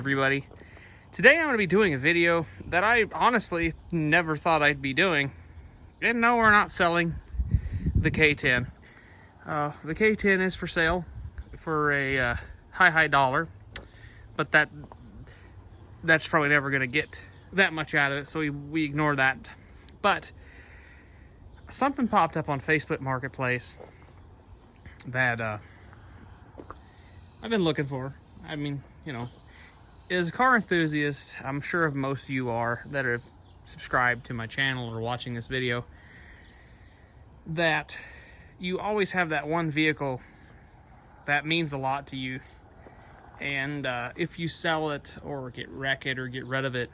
everybody. Today I'm going to be doing a video that I honestly never thought I'd be doing. And no, we're not selling the K10. The K10 is for sale for a high dollar, but that's probably never going to get that much out of it, so we ignore that. But something popped up on Facebook Marketplace that I've been looking for. I mean, you know, as a car enthusiast, I'm sure of most of you are that are subscribed to my channel or watching this video, that you always have that one vehicle that means a lot to you. And if you sell it or wreck it or get rid of it,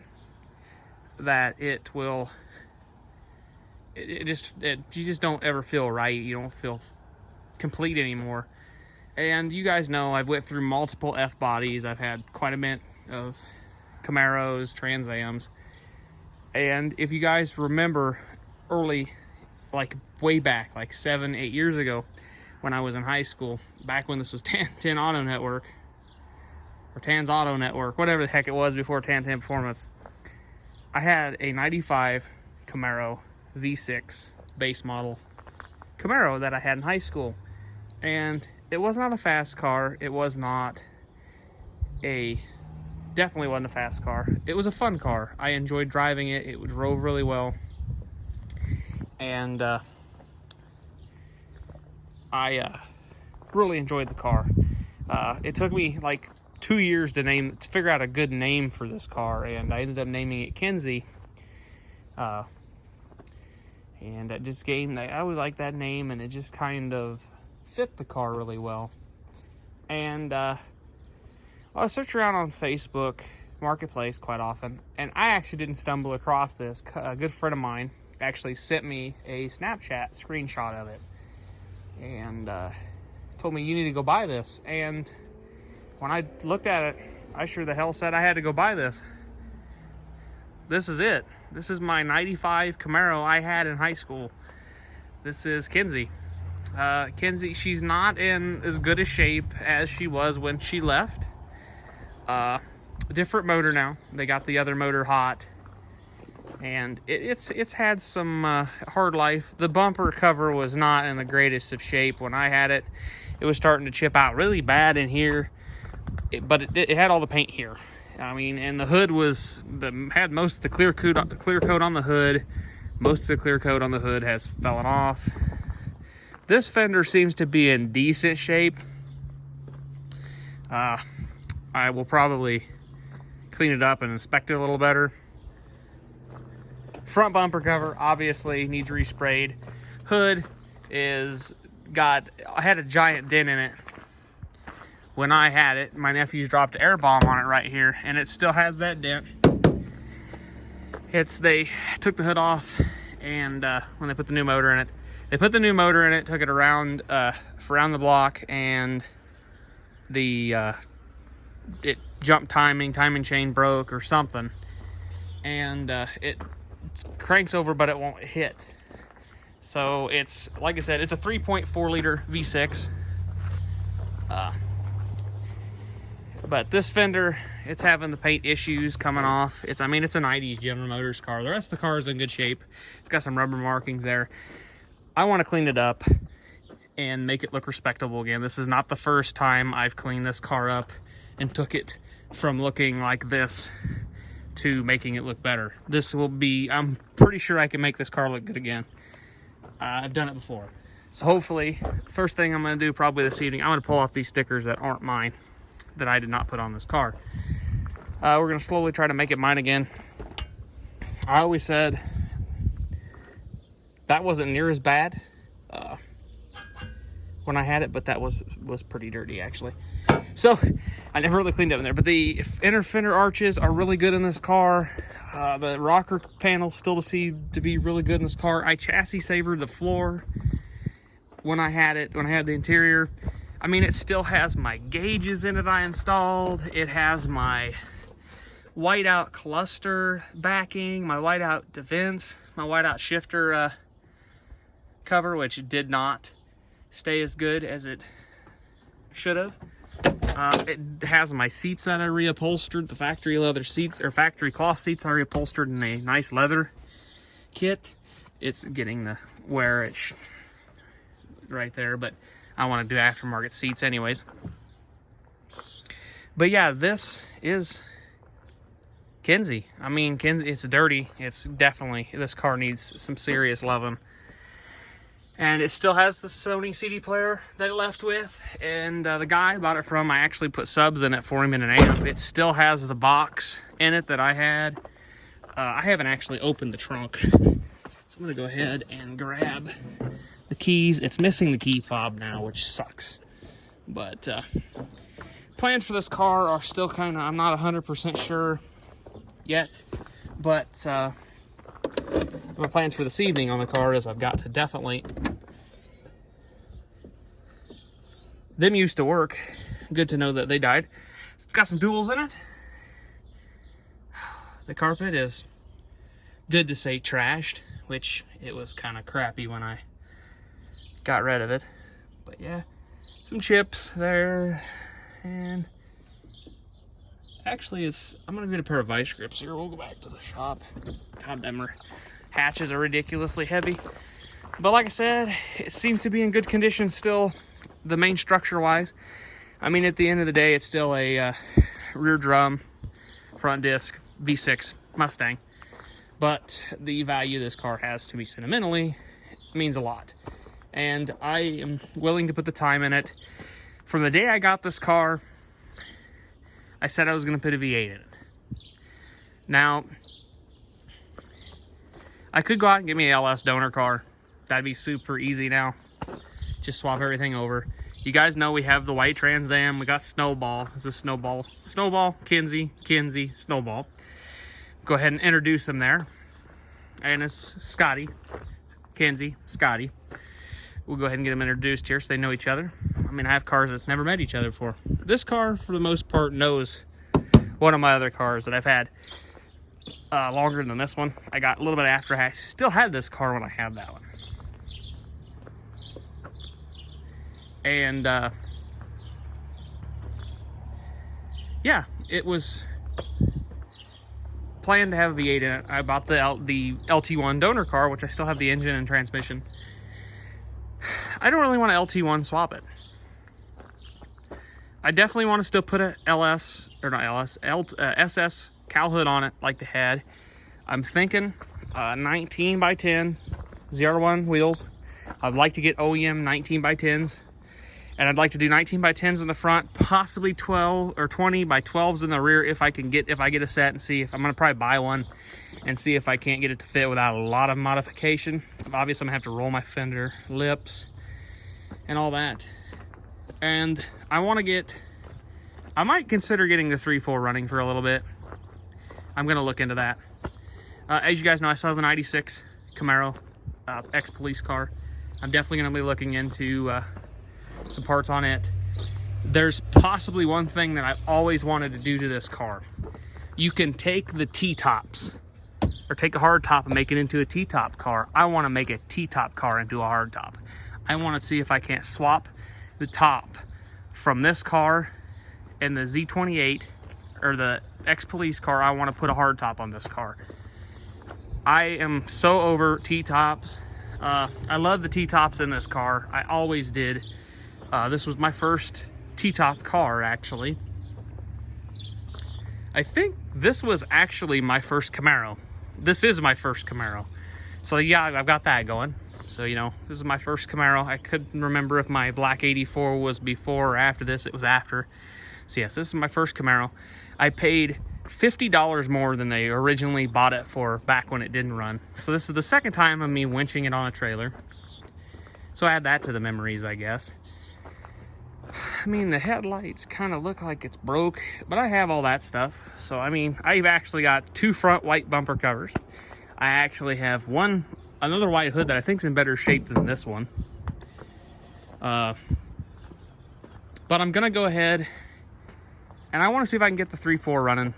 that it will, you just don't ever feel right. You don't feel complete anymore. And you guys know I've went through multiple F bodies. I've had quite a bit of Camaros, Trans Ams. And if you guys remember early, like way back, like 7-8 years ago, when I was in high school, back when this was Tan Auto Network, or Tan's Auto Network, whatever the heck it was before Tan Performance, I had a 95 Camaro V6 base model Camaro that I had in high school. And it was not a fast car. It was not definitely wasn't a fast car. It was a fun car. I enjoyed driving it. It drove really well. And I really enjoyed the car. It took me like 2 years to figure out a good name for this car, and I ended up naming it Kenzie. And it just I always liked that name, and it just kind of fit the car really well. And I search around on Facebook Marketplace quite often, and I actually didn't stumble across this. A good friend of mine actually sent me a Snapchat screenshot of it, and told me, you need to go buy this. And when I looked at it, I sure the hell said I had to go buy this. This is it. This is my 95 Camaro I had in high school. This is Kenzie. Kenzie, she's not in as good a shape as she was when she left. Different motor now. They got the other motor hot, and it's had some hard life. The bumper cover was not in the greatest of shape when I had it. It was starting to chip out really bad in here, but it had all the paint here. I mean, and the hood had most of the clear coat on the hood. Most of the clear coat on the hood has fallen off. This fender seems to be in decent shape. I will probably clean it up and inspect it a little better. Front bumper cover obviously needs resprayed. Hood I had a giant dent in it when I had it. My nephews dropped an air bomb on it right here, and it still has that dent. They took the hood off, and when they put the new motor in it, took it around the block, and it jumped timing chain broke or something, and it cranks over, but it won't hit. So it's, like I said, it's a 3.4 liter V6. But this fender, it's having the paint issues coming off. It's a 90s General Motors car. The rest of the car is in good shape. It's got some rubber markings there. I want to clean it up and make it look respectable again. This is not the first time I've cleaned this car up and took it from looking like this to making it look better. I'm pretty sure I can make this car look good again. I've done it before. So hopefully, first thing I'm going to do probably this evening, I'm going to pull off these stickers that aren't mine, that I did not put on this car. We're going to slowly try to make it mine again. I always said that wasn't near as bad when I had it, but that was pretty dirty actually. So I never really cleaned up in there. But the inner fender arches are really good in this car. The rocker panel still seem to be really good in this car. I chassis savored the floor when I had the interior. I mean, it still has my gauges in it I installed. It has my whiteout cluster backing, my whiteout vents, my whiteout shifter cover, which did not stay as good as it should have. It has my seats that I reupholstered. The factory leather seats, or factory cloth seats, I reupholstered in a nice leather kit. It's getting the wear right there, but I want to do aftermarket seats anyways. But yeah, this is Kinze. I mean, Kinze, it's dirty. It's definitely, this car needs some serious loving. And it still has the Sony CD player that it left with. And the guy I bought it from, I actually put subs in it for him in an amp. It still has the box in it that I had. I haven't actually opened the trunk. So I'm going to go ahead and grab the keys. It's missing the key fob now, which sucks. But plans for this car are still kind of, I'm not 100% sure yet. But my plans for this evening on the car is I've got to definitely... Them used to work. Good to know that they died. It's got some duals in it. The carpet is good to say trashed, which it was kind of crappy when I got rid of it. But yeah, some chips there. And actually, I'm going to get a pair of vice grips here. We'll go back to the shop. God, them hatches are ridiculously heavy. But like I said, it seems to be in good condition still, the main structure wise. I mean, at the end of the day, it's still a rear drum, front disc, V6 Mustang. But the value this car has to me sentimentally means a lot. And I am willing to put the time in it. From the day I got this car, I said I was going to put a V8 in it. Now, I could go out and get me an LS donor car. That'd be super easy now. Just swap everything over. You guys know we have the white Trans Am. We got Snowball. This is Snowball. Snowball, Kinze, Snowball. Go ahead and introduce them there. And it's Scotty. Kinze, Scotty. We'll go ahead and get them introduced here so they know each other. I mean, I have cars that's never met each other before. This car, for the most part, knows one of my other cars that I've had longer than this one. I got a little bit after. I still had this car when I had that one. And yeah, it was planned to have a V8 in it. I bought the LT1 donor car, which I still have the engine and transmission. I don't really want to LT1 swap it. I definitely want to still put a SS cowl hood on it like they had. I'm thinking 19 by 10 ZR1 wheels. I'd like to get OEM 19 by 10s. And I'd like to do 19 by 10s in the front, possibly 12 or 20 by 12s in the rear if I get a set, and see if I'm gonna probably buy one and see if I can't get it to fit without a lot of modification. Obviously, I'm gonna have to roll my fender lips and all that. And I might consider getting the 3.4 running for a little bit. I'm gonna look into that. As you guys know, I still have an '96 Camaro ex-police car. I'm definitely gonna be looking into some parts on it. There's possibly one thing that I've always wanted to do to this car. You can take the T-tops or take a hard top and make it into a T-top car. I want to make a T-top car into a hard top. I want to see if I can't swap the top from this car and the Z28 or the ex-police car. I want to put a hard top on this car. I am so over T-tops. I love the T-tops in this car. I always did. This was my first T-top car, actually. I think this was actually my first Camaro. This is my first Camaro. So yeah, I've got that going. So, you know, this is my first Camaro. I couldn't remember if my black 84 was before or after this. It was after. So yes, this is my first Camaro. I paid $50 more than they originally bought it for back when it didn't run. So this is the second time of me winching it on a trailer. So add that to the memories, I guess. I mean, the headlights kind of look like it's broke, but I have all that stuff. So, I mean, I've actually got two front white bumper covers. I actually have another white hood that I think is in better shape than this one. But I'm going to go ahead and I want to see if I can get the 3.4 running.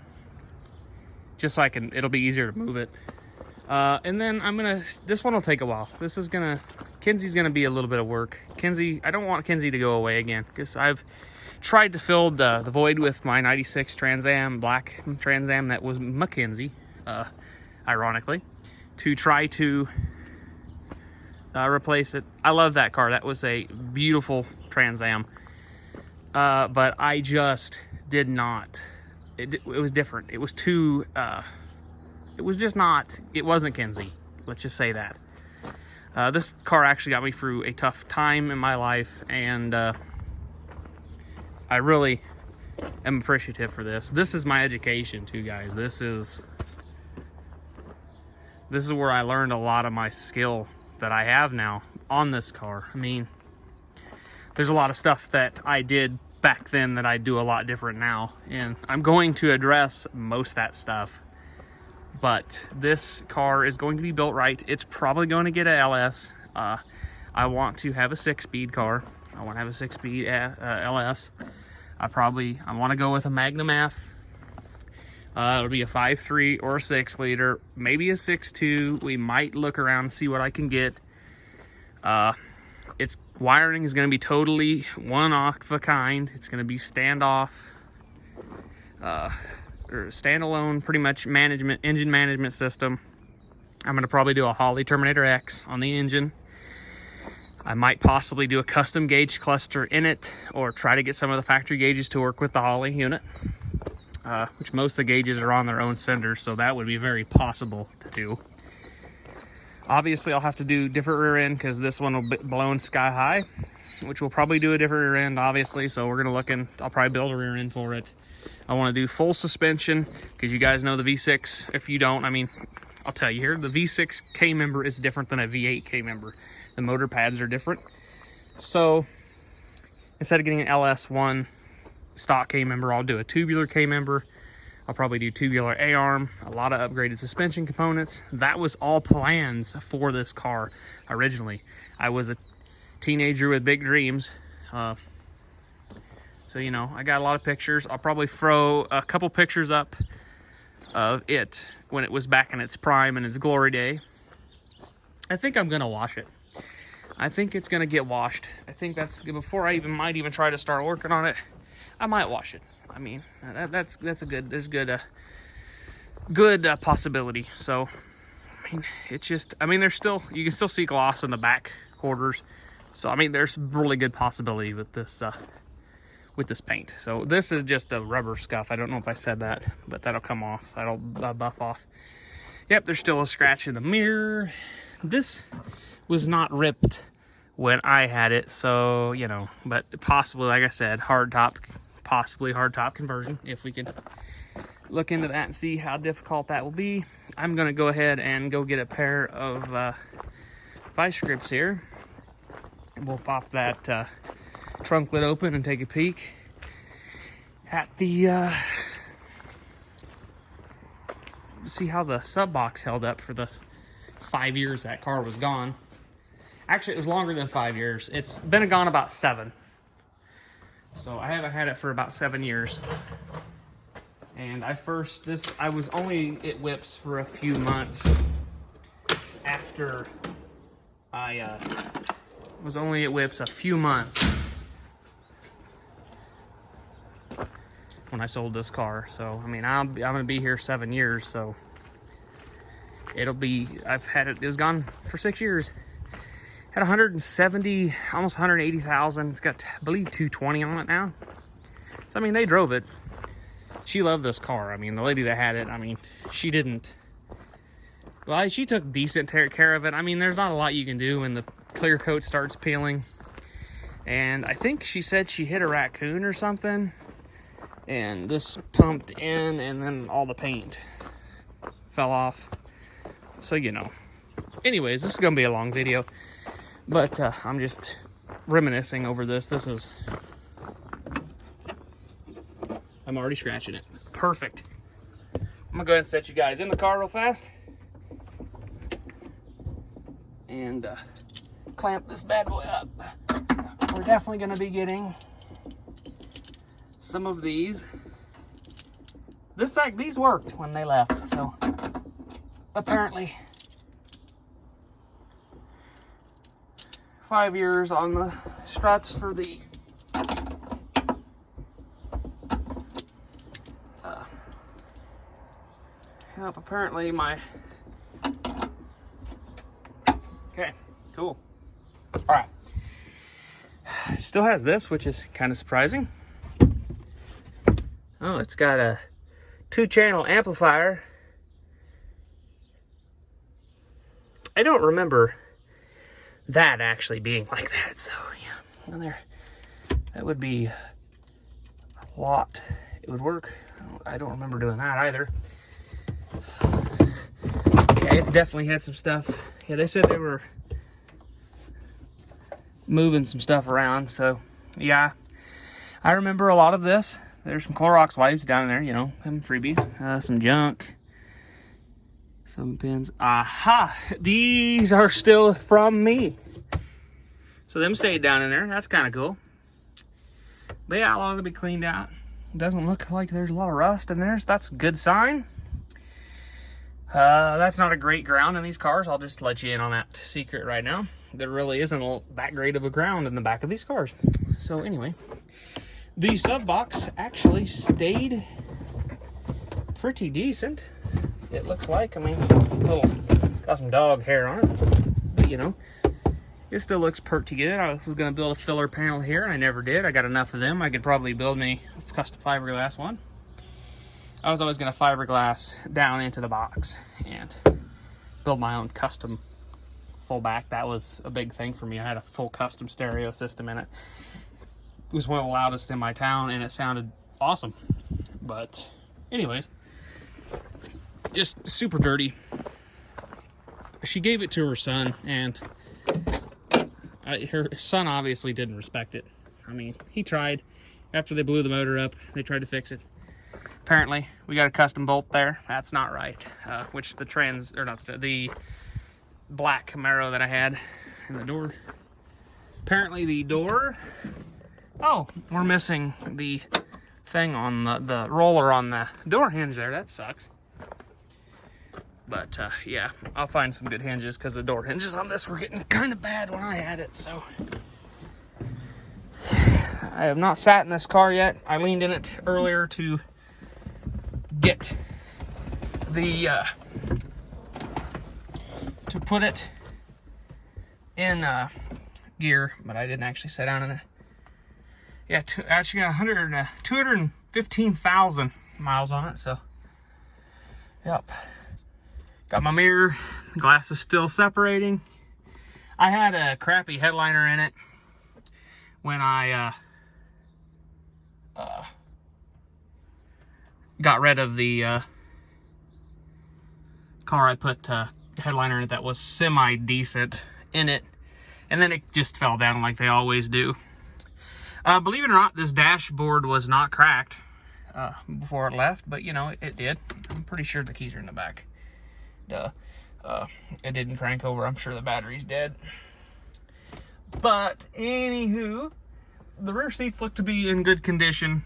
Just so it'll be easier to move it. And then this one will take a while. Kenzie's gonna be a little bit of work. Kenzie, I don't want Kenzie to go away again, because I've tried to fill the void with my 96 Trans Am, black Trans Am that was Mackenzie, ironically, to try to replace it. I love that car. That was a beautiful Trans Am. But I just did not, it was different. It was too, it was just not, it wasn't Kenzie. Let's just say that. This car actually got me through a tough time in my life, and I really am appreciative for this. This is my education too, guys. This is where I learned a lot of my skill that I have now on this car. I mean, there's a lot of stuff that I did back then that I do a lot different now, and I'm going to address most of that stuff. But this car is going to be built right. It's probably going to get a LS. I want to have a 6-speed car. I want to have a 6-speed LS. I want to go with a Magnum F. It'll be a 5.3 or a 6-liter, maybe a 6.2. We might look around and see what I can get. Its wiring is going to be totally one of a kind. It's going to be standoff, or standalone, pretty much engine management system. I'm going to probably do a Holley Terminator X on the engine. I might possibly do a custom gauge cluster in it, or try to get some of the factory gauges to work with the Holley unit, which most of the gauges are on their own cylinders, so that would be very possible to do. Obviously, I'll have to do different rear end, because this one will be blown sky high, which will probably do a different rear end, obviously. So we're gonna look in. I'll probably build a rear end for it. I want to do full suspension, because you guys know the V6. If you don't, I mean, I'll tell you here, the V6 K member is different than a V8 K member. The motor pads are different. So instead of getting an LS1 stock K member, I'll do a tubular K member. I'll probably do tubular A-arm, a lot of upgraded suspension components. That was all plans for this car originally. I was a teenager with big dreams. So, you know, I got a lot of pictures. I'll probably throw a couple pictures up of it when it was back in its prime and its glory day. I think I'm going to wash it. I think it's going to get washed. I think that's, before I might even try to start working on it, I might wash it. I mean, that's a good possibility. So, I mean, it's just, I mean, you can still see gloss in the back quarters. So, I mean, there's really good possibility with this paint. So this is just a rubber scuff. I don't know if I said that, but that'll come off. That'll buff off. Yep, there's still a scratch in the mirror. This was not ripped when I had it, so, you know, but possibly, like I said, possibly hard top conversion, if we can look into that and see how difficult that will be. I'm gonna go ahead and go get a pair of vice grips here, and we'll pop that trunk lid open and take a peek at the see how the sub box held up for the 5 years that car was gone. Actually, it was longer than 5 years. It's been gone about 7. So I haven't had it for about 7 years. And it whips for a few months after I was only at whips a few months when I sold this car. So, I mean, I'm gonna be here 7 years, so I've had it, was gone for 6 years. Had 170, almost 180,000. It's got, I believe, 220 on it now. So, I mean, they drove it. She loved this car. I mean, the lady that had it, I mean, she didn't. Well, she took decent care of it. I mean, there's not a lot you can do when the clear coat starts peeling. And I think she said she hit a raccoon or something. And this pumped in, and then all the paint fell off. So, you know. Anyways, this is going to be a long video. But I'm just reminiscing over this. I'm already scratching it. Perfect. I'm gonna go ahead and set you guys in the car real fast. And clamp this bad boy up. We're definitely gonna be getting some of these. These worked when they left, so apparently 5 years on the struts for the yep, apparently my okay, cool. All right, it still has this, which is kind of surprising. Oh, it's got a 2-channel amplifier. I don't remember that actually being like that, so yeah, well, there, that would be a lot. It would work. I don't remember doing that either. Yeah, it's definitely had some stuff. Yeah, they said they were moving some stuff around, so yeah, I remember a lot of this. There's some Clorox wipes down there, you know, them freebies, some junk. Some pins. Aha! These are still from me. So them stayed down in there. That's kind of cool. But yeah, a lot of them be cleaned out. Doesn't look like there's a lot of rust in there, so that's a good sign. That's not a great ground in these cars. I'll just let you in on that secret right now. There really isn't that great of a ground in the back of these cars. So anyway, the sub box actually stayed pretty decent. It looks like, I mean, it's a little, got some dog hair on it, but you know, it still looks pretty good. I was going to build a filler panel here, and I never did. I got enough of them. I could probably build me a custom fiberglass one. I was always going to fiberglass down into the box and build my own custom full back. That was a big thing for me. I had a full custom stereo system in it. It was one of the loudest in my town, and it sounded awesome. But anyways, just super dirty. She gave it to her son, and her son obviously didn't respect it. I mean, he tried. After they blew the motor up, they tried to fix it. Apparently, we got a custom bolt there. That's not right. Which the trans, or not the black Camaro that I had in the door. Apparently, the door. Oh, we're missing the thing on the roller on the door hinge there. That sucks. But yeah, I'll find some good hinges, because the door hinges on this were getting kind of bad when I had it. So I have not sat in this car yet. I leaned in it earlier to get the to put it in gear, but I didn't actually sit down in it. Yeah, actually got 215,000 miles on it. So yep. Got my mirror, the glass is still separating. I had a crappy headliner in it when I got rid of the car. I put headliner in it that was semi-decent in it, and then it just fell down like they always do. Believe it or not, this dashboard was not cracked before it left, but you know, it did. I'm pretty sure the keys are in the back. It didn't crank over. I'm sure the battery's dead. But anywho, the rear seats look to be in good condition.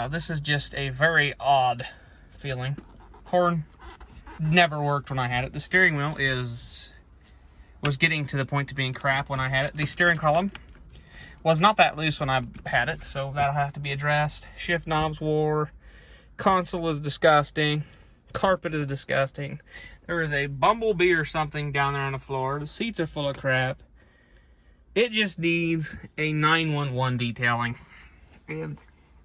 This is just a very odd feeling. Horn never worked when I had it. The steering wheel was getting to the point to being crap when I had it. The steering column was not that loose when I had it, so that'll have to be addressed. Shift knobs wore. Console is disgusting. Carpet is disgusting. There is a bumblebee or something down there on the floor. The seats are full of crap. It just needs a 911 detailing. And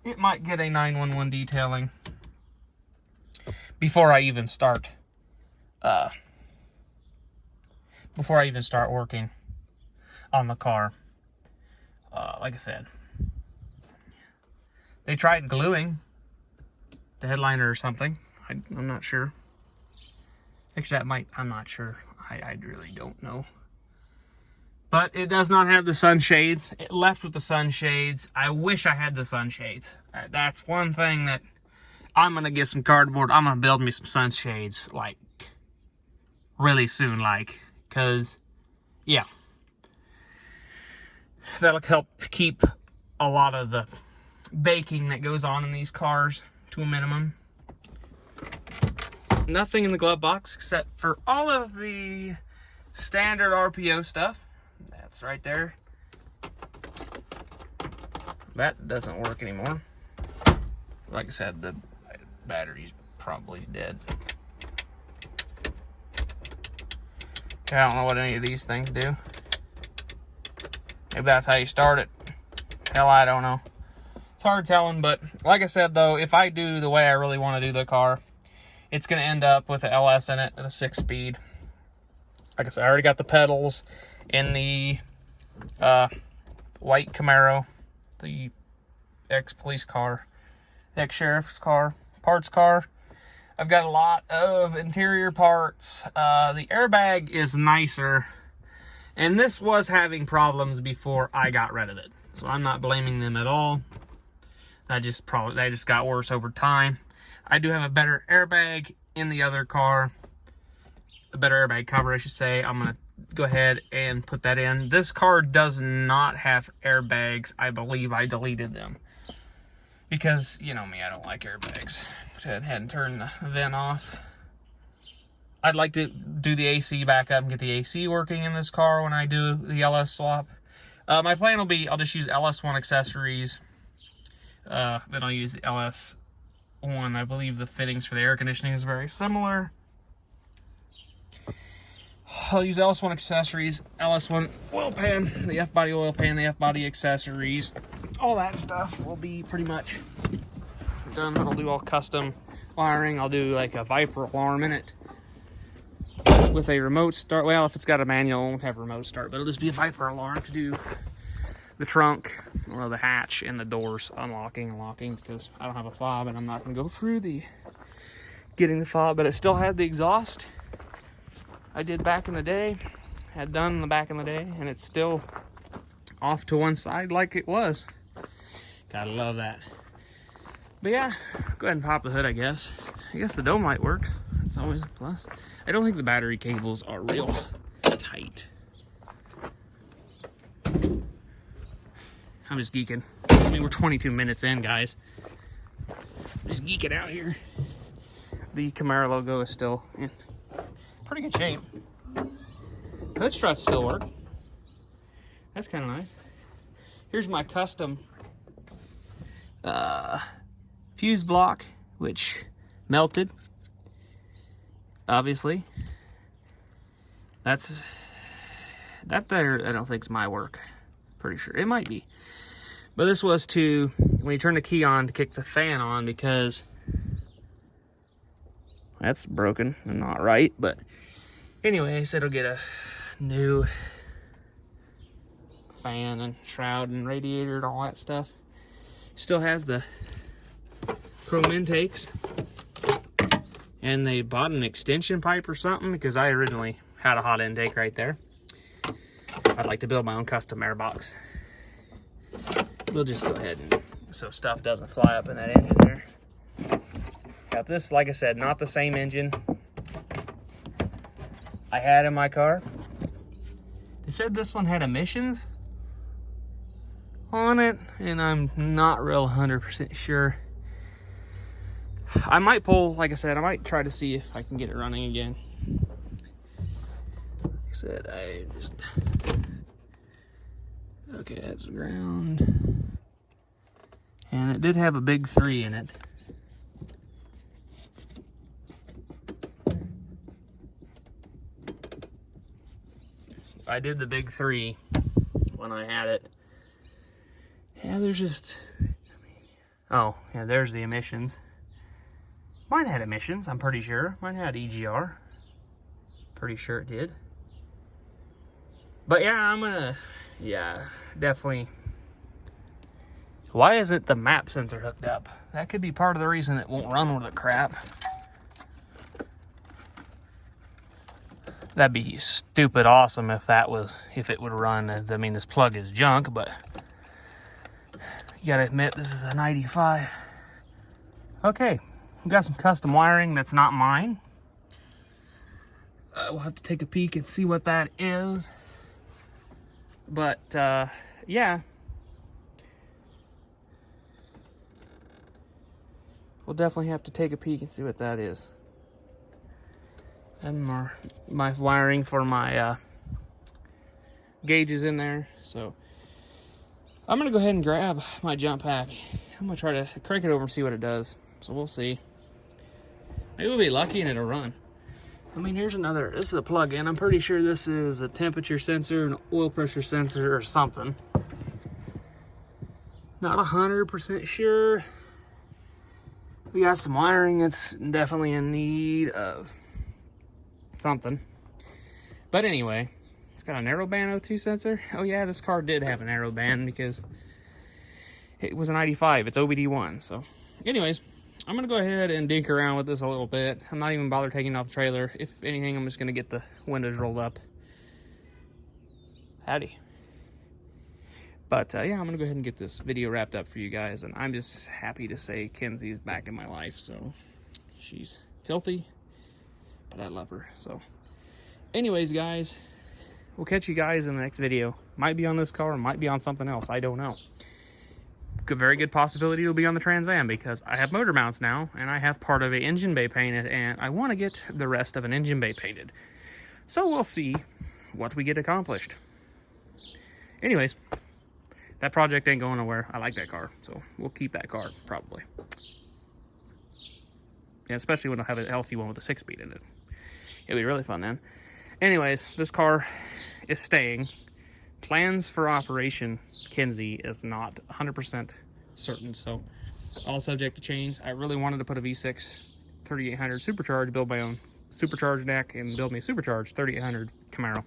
it might get a 911 detailing before I even start working on the car. Like I said, they tried gluing the headliner or something. I'm not sure. Actually, I'm not sure. I really don't know. But it does not have the sunshades. It left with the sunshades. I wish I had the sunshades. That's one thing that I'm going to get some cardboard. I'm going to build me some sunshades, like, really soon, like. Because, yeah. That'll help keep a lot of the baking that goes on in these cars to a minimum. Nothing in the glove box except for all of the standard RPO stuff. That's right there. That doesn't work anymore. Like I said, the battery's probably dead. I don't know what any of these things do. Maybe that's how you start it. Hell, I don't know. It's hard telling, but like I said, though, if I do the way I really want to do the car, it's going to end up with the LS in it, with a 6-speed. Like I said, I already got the pedals in the white Camaro, the ex-police car, ex-sheriff's car, parts car. I've got a lot of interior parts. The airbag is nicer, and this was having problems before I got rid of it. So I'm not blaming them at all. That just got worse over time. I do have a better airbag in the other car, a better airbag cover, I should say. I'm gonna go ahead and put that in. This car does not have airbags. I believe I deleted them because, you know me, I don't like airbags. Go ahead and turn the vent off. I'd like to do the AC back up and get the AC working in this car when I do the LS swap. My plan will be, I'll just use LS1 accessories. Then I'll use the LS1. I believe the fittings for the air conditioning is very similar. I'll use LS1 accessories, LS1 oil pan, the F-body oil pan, the F-body accessories. All that stuff will be pretty much done. I'll do all custom wiring. I'll do like a Viper alarm in it with a remote start. Well, if it's got a manual, it won't have a remote start, but it'll just be a Viper alarm to do the trunk or the hatch and the doors unlocking and locking, because I don't have a fob and I'm not going to go through getting the fob, but it still had the exhaust I did back in the day, had done in the back in the day, and it's still off to one side like it was. Gotta love that. But yeah, go ahead and pop the hood, I guess. I guess the dome light works. That's always a plus. I don't think the battery cables are real tight. I'm just geeking. I mean, we're 22 minutes in, guys. Just geeking out here. The Camaro logo is still in pretty good shape. Hood struts still work. That's kind of nice. Here's my custom fuse block, which melted, obviously. That there, I don't think is my work. Pretty sure it might be, but this was to, when you turn the key on, to kick the fan on, because that's broken and not right. But anyways, it'll get a new fan and shroud and radiator and all that stuff. Still has the chrome intakes, and they bought an extension pipe or something, because I originally had a hot intake right there. I'd like to build my own custom air box. We'll just go ahead and, so stuff doesn't fly up in that engine there. Got this, like I said, not the same engine I had in my car. They said this one had emissions on it, and I'm not real 100% sure. I might pull, like I said, I might try to see if I can get it running again. Like I said, I just... Okay, that's the ground. And it did have a big 3 in it. I did the big 3 when I had it. Yeah, there's just... Oh, yeah, there's the emissions. Mine had emissions, I'm pretty sure. Mine had EGR. Pretty sure it did. But yeah, I'm gonna... Yeah, definitely. Why isn't the map sensor hooked up? That could be part of the reason it won't run with the crap. That'd be stupid awesome if it would run. I mean, this plug is junk, but you gotta admit, this is a 95. Okay, we got some custom wiring that's not mine. We'll have to take a peek and see what that is. But, yeah. We'll definitely have to take a peek and see what that is. And my wiring for my gauges in there. So I'm gonna go ahead and grab my jump pack. I'm gonna try to crank it over and see what it does. So we'll see. Maybe we'll be lucky and it'll run. I mean, here's another, this is a plug-in. I'm pretty sure this is a temperature sensor, an oil pressure sensor, or something. Not 100% sure. We got some wiring that's definitely in need of something. But anyway, it's got a narrowband O2 sensor. Oh yeah, this car did have a narrowband because it was an ID.5. It's OBD1. So anyways, I'm gonna go ahead and dink around with this a little bit. I'm not even bothered taking off the trailer. If anything, I'm just gonna get the windows rolled up. Howdy. But yeah, I'm gonna go ahead and get this video wrapped up for you guys, and I'm just happy to say Kenzie's back in my life. So she's filthy, but I love her. So anyways, guys, we'll catch you guys in the next video. Might be on this car, might be on something else, I don't know. Very good possibility it'll be on the Trans Am, because I have motor mounts now, and I have part of a engine bay painted, and I want to get the rest of an engine bay painted. So we'll see what we get accomplished. Anyways, that project ain't going nowhere. I like that car, so we'll keep that car, probably. Yeah, especially when I have a healthy one with a 6-speed in it. It'll be really fun then. Anyways, this car is staying. Plans for operation, Kenzie, is not 100% certain, so all subject to change. I really wanted to put a V6 3800 supercharged, build my own supercharged deck, and build me a supercharged 3800 Camaro.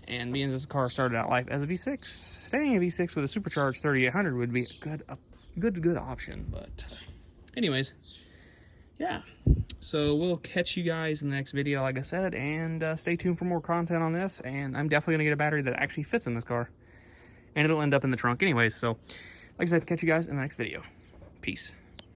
And being this car started out life as a V6, staying a V6 with a supercharged 3800 would be a good option. But anyways, yeah. So we'll catch you guys in the next video, like I said, and stay tuned for more content on this. And I'm definitely gonna get a battery that actually fits in this car, and it'll end up in the trunk anyways. So, like I said, catch you guys in the next video. Peace.